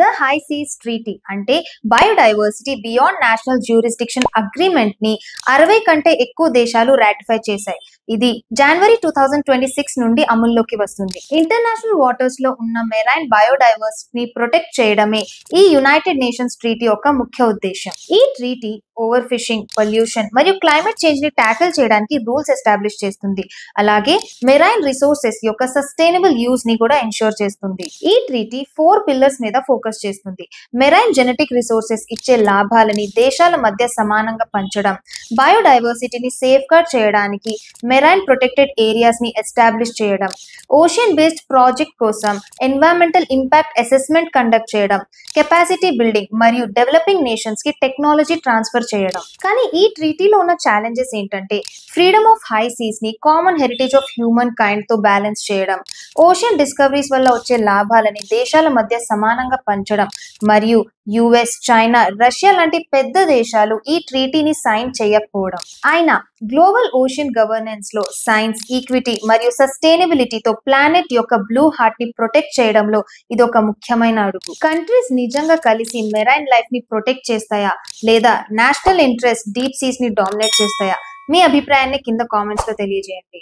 The high Cs treaty అంటే biodiversity beyond national jurisdiction agreement ని 60 కంటే ఎక్కువ దేశాలు రాటిఫై చేశాయి. ఇది జనవరి 2026 నుండి అమల్లోకి వస్తుంది. ఇంటర్నేషనల్ వాటర్స్ లో ఉన్న మెరైన్ బయోడైవర్సిటీని ప్రొటెక్ట్ చేయడమే ఈ యునైటెడ్ నేషన్స్ ట్రీటీ యొక్క ముఖ్య ఉద్దేశం. ఈ ట్రీటీ ఓవర్ ఫిషింగ్, పొల్యూషన్ మరియు క్లైమేట్ చేంజ్ ని ట్యాకిల్ చేయడానికి రూల్స్ ఎస్టాబ్లిష్ చేస్తుంది. అలాగే మెరైన్ రిసోర్సెస్ యొక్క సస్టైనబుల్ యూజ్ ని కూడా ఎన్షూర్ చేస్తుంది. ఈ ట్రీటీ 4 పిల్లర్స్ మీద ఫోకస్ చేస్తుంది. మెరైన్ జెనెటిక్ రిసోర్సెస్ ఇచ్చే లాభాలని దేశాల మధ్య సమానంగా పంచడం, బయోడైవర్సిటీని సేఫ్ గార్డ్ చేయడానికి మెరైన్ ప్రొటెక్టెడ్ ఏరియాస్ ని ఎస్టాబ్లిష్ చేయడం, ఓషన్ బేస్డ్ ప్రాజెక్ట్ కోసం ఎన్వైరన్మెంటల్ ఇంపాక్ట్ అసెస్మెంట్ కండక్ట్ చేయడం, కెపాసిటీ బిల్డింగ్ మరియు డెవలపింగ్ నేషన్స్ కి టెక్నాలజీ ట్రాన్స్ఫర్ చేయడం. కానీ ఈ ట్రీటీలో ఉన్న ఛాలెంజెస్ ఏంటంటే ఫ్రీడమ్ ఆఫ్ హై సీస్ ని common heritage of human kind తో బ్యాలెన్స్ చేయడం, ఓషన్ డిస్కవరీస్ వల్ల వచ్చే లాభాలని దేశాల మధ్య సమానంగా పంచడం మరియు యుఎస్, చైనా, రష్యా లాంటి పెద్ద దేశాలు ఈ ట్రీటీని సైన్ చేయకపోవడం. అయినా గ్లోబల్ ఓషన్ గవర్నెన్స్ లో సైన్స్, ఈక్విటీ మరియు సస్టైనబిలిటీతో ప్లానెట్ యొక్క బ్లూ హార్ట్ ని ప్రొటెక్ట్ చేయడంలో ఇది ఒక ముఖ్యమైన అడుగు. కంట్రీస్ నిజంగా కలిసి మెరైన్ లైఫ్ ని ప్రొటెక్ట్ చేస్తాయా లేదా నేషనల్ ఇంట్రెస్ట్ డీప్ సీస్ ని డామినేట్ చేస్తాయా? మీ అభిప్రాయాన్ని కింద కామెంట్స్ లో తెలియజేయండి.